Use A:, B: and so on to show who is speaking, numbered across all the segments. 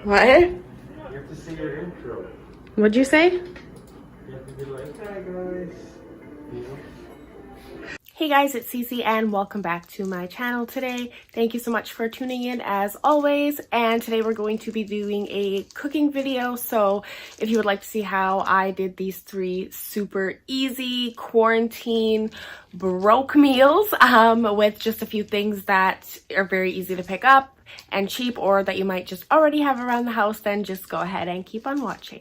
A: What?
B: You have to say your intro.
A: What'd you say?
B: You have to be like, hi guys. You know?
A: Hey guys, it's Cece and welcome back to my channel today. Thank you so much for tuning in as always. And today we're going to be doing a cooking video. So if you would like to see how I did these 3 super easy quarantine broke meals with just a few things that are very easy to pick up and cheap, or that you might just already have around the house, then just go ahead and keep on watching.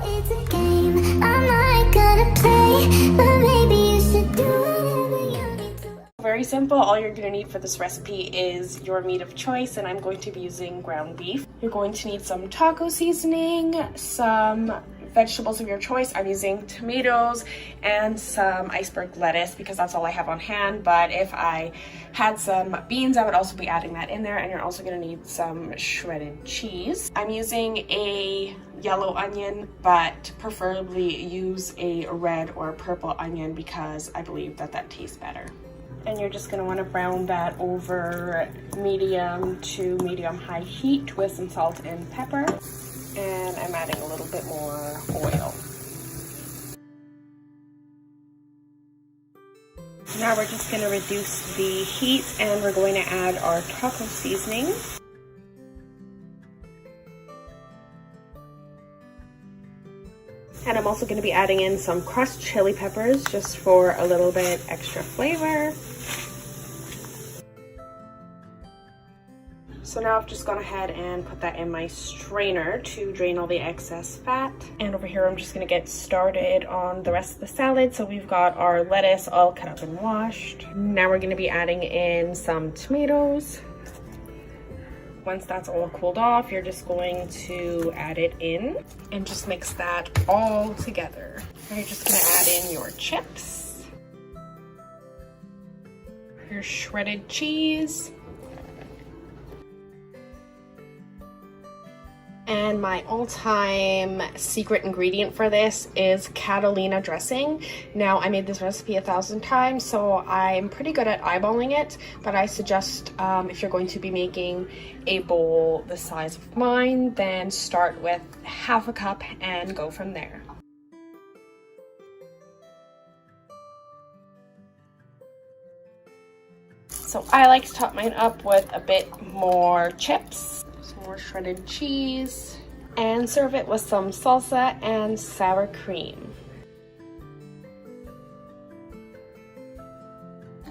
C: It's a game I'm not gonna play, but maybe you should do whatever you need to.
A: Very simple. All you're going to need for this recipe is your meat of choice, and I'm going to be using ground beef. You're going to need some taco seasoning, some vegetables of your choice. I'm using tomatoes and some iceberg lettuce because that's all I have on hand, but if I had some beans I would also be adding that in there. And you're also going to need some shredded cheese. I'm using a yellow onion, but preferably use a red or purple onion because I believe that tastes better. And you're just going to want to brown that over medium to medium high heat with some salt and pepper. And I'm adding a little bit more oil. Now we're just going to reduce the heat and we're going to add our taco seasoning. And I'm also going to be adding in some crushed chili peppers just for a little bit extra flavor. So now I've just gone ahead and put that in my strainer to drain all the excess fat. And over here I'm just going to get started on the rest of the salad. So we've got our lettuce all cut up and washed. Now we're going to be adding in some tomatoes. Once that's all cooled off, you're just going to add it in and just mix that all together. Now you're just going to add in your chips, your shredded cheese, and my all-time secret ingredient for this is Catalina dressing. Now, I made this recipe 1,000 times, so I'm pretty good at eyeballing it, but I suggest if you're going to be making a bowl the size of mine, then start with half a cup and go from there. So I like to top mine up with a bit more chips. More shredded cheese, and serve it with some salsa and sour cream.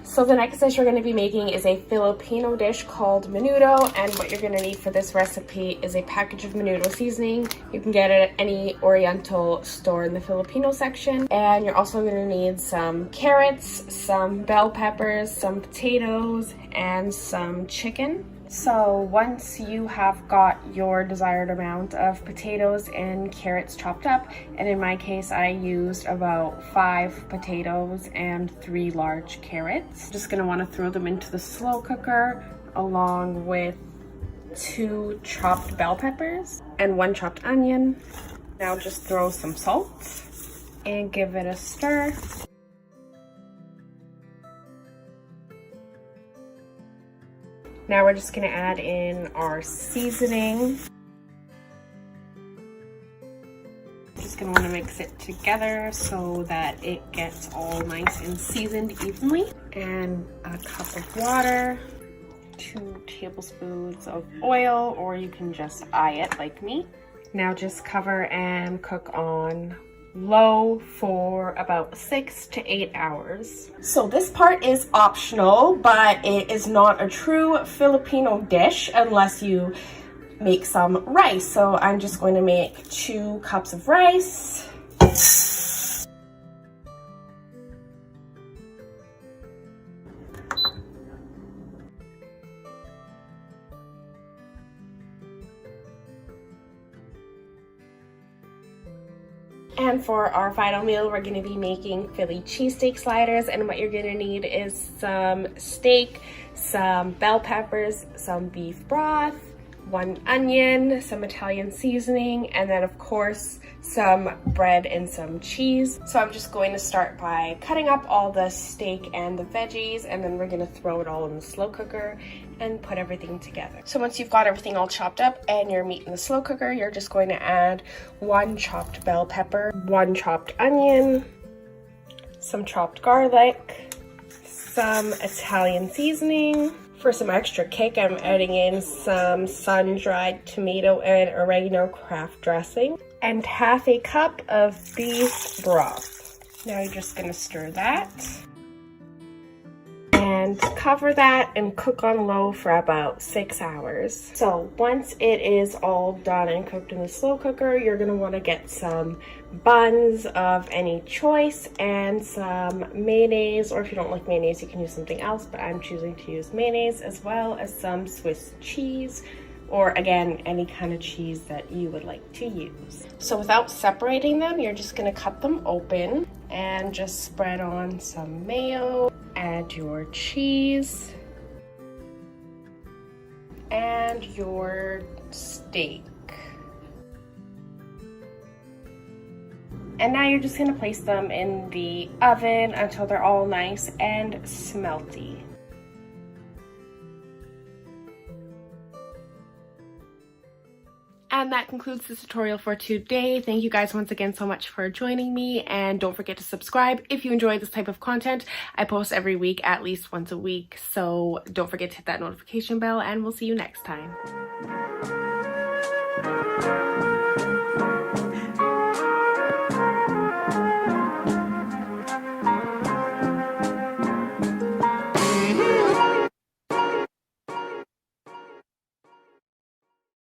A: So the next dish we're going to be making is a Filipino dish called menudo, and what you're going to need for this recipe is a package of menudo seasoning. You can get it at any Oriental store in the Filipino section. And you're also going to need some carrots, some bell peppers, some potatoes, and some chicken. So once you have got your desired amount of potatoes and carrots chopped up, and in my case I used about 5 potatoes and 3 large carrots, just going to want to throw them into the slow cooker along with 2 chopped bell peppers and 1 chopped onion. Now just throw some salt and give it a stir. Now we're just going to add in our seasoning. Just going to want to mix it together so that it gets all nice and seasoned evenly. And a cup of water, 2 tablespoons of oil, or you can just eye it like me. Now just cover and cook on low for about 6 to 8 hours. So this part is optional, but it is not a true Filipino dish unless you make some rice. So I'm just going to make 2 cups of rice. And for our final meal, we're going to be making Philly cheesesteak sliders, and what you're going to need is some steak, some bell peppers, some beef broth, 1 onion, some Italian seasoning, and then of course some bread and some cheese. So I'm just going to start by cutting up all the steak and the veggies, and then we're going to throw it all in the slow cooker and put everything together. So once you've got everything all chopped up and your meat in the slow cooker, you're just going to add 1 chopped bell pepper, 1 chopped onion, some chopped garlic, some Italian seasoning. For some extra kick, I'm adding in some sun-dried tomato and oregano craft dressing and half a cup of beef broth. Now you're just gonna stir that and cover that and cook on low for about 6 hours. So once it is all done and cooked in the slow cooker, you're gonna wanna get some buns of any choice and some mayonnaise, or if you don't like mayonnaise, you can use something else, but I'm choosing to use mayonnaise, as well as some Swiss cheese, or again, any kind of cheese that you would like to use. So without separating them, you're just gonna cut them open and just spread on some mayo, add your cheese, and your steak. And now you're just gonna place them in the oven until they're all nice and smelty. And that concludes the tutorial for today. Thank you guys once again so much for joining me, and don't forget to subscribe if you enjoy this type of content. I post every week, at least once a week, so don't forget to hit that notification bell, and we'll see you next time.